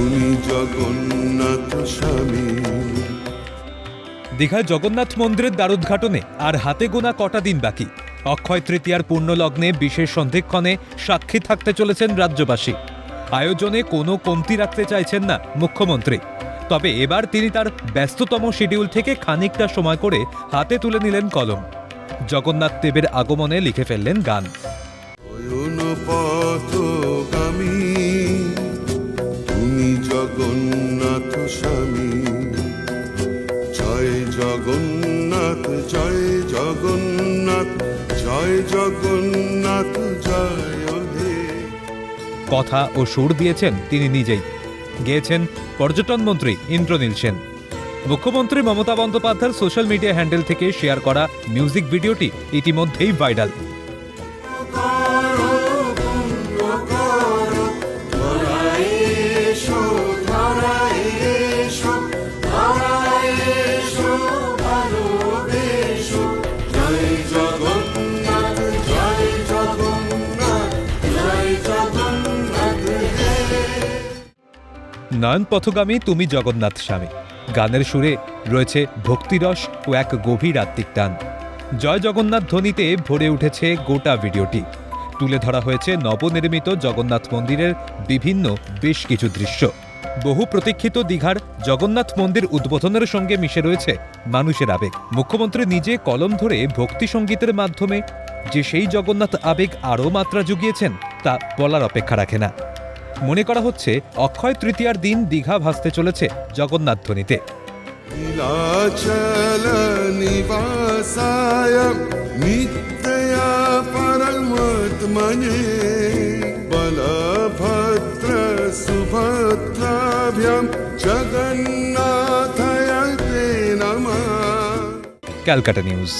তুমি জগন্নাথ স্বামী। দীঘায় জগন্নাথ মন্দিরের দ্বারোদ্ঘাটনে আর হাতে গোনা কটা দিন বাকি। অক্ষয় তৃতীয়ার পূর্ণলগ্নে বিশেষ সন্ধিক্ষণে সাক্ষী থাকতে চলেছেন রাজ্যবাসী। আয়োজনে কোনো কমতি রাখতে চাইছেন না মুখ্যমন্ত্রী। তবে এবার তিনি তার ব্যস্ততম শিডিউল থেকে খানিকটা সময় করে হাতে তুলে নিলেন কলম। জগন্নাথ দেবের আগমনে লিখে ফেললেন গান। অয়ন পথগামী তুমি জগন্নাথ স্বামী। জয় জগন্নাথ জয় জগন্নাথ জয় জগন্নাথ জয় হে। কথা ও সুর দিয়েছেন তিনি নিজেই, গেয়েছেন পর্যটন মন্ত্রী ইন্দ্রনীল সেন। মুখ্যমন্ত্রী মমতা বন্দ্যোপাধ্যায়ের সোশ্যাল মিডিয়া হ্যান্ডেল থেকে শেয়ার করা মিউজিক ভিডিওটি ইতিমধ্যেই ভাইরাল। নয়ন পথগামী তুমি জগন্নাথ স্বামী গানের সুরে রয়েছে ভক্তিরস ও এক গভীর আত্মিক টান। জয় জগন্নাথ ধ্বনিতে ভরে উঠেছে গোটা ভিডিওটি। তুলে ধরা হয়েছে নবনির্মিত জগন্নাথ মন্দিরের বিভিন্ন বেশ কিছু দৃশ্য। বহু প্রতীক্ষিত দীঘার জগন্নাথ মন্দির উদ্বোধনের সঙ্গে মিশে রয়েছে মানুষের আবেগ। মুখ্যমন্ত্রী নিজে কলম ধরে ভক্তি সঙ্গীতের মাধ্যমে যে সেই জগন্নাথ আবেগ আরও মাত্রা জুগিয়েছেন তা বলার অপেক্ষা রাখে না। মনে করা হচ্ছে অক্ষয় তৃতীয়ার দিন দীঘা ভাসতে চলেছে জগন্নাথ ধ্বনিতে। নীলাচল নিবাসায় নিত্যয়া পরমাত্মনে বলভদ্র সুভদ্রাভ্যাম জগন্নাথায় তে নমঃ। ক্যালকাটা নিউজ।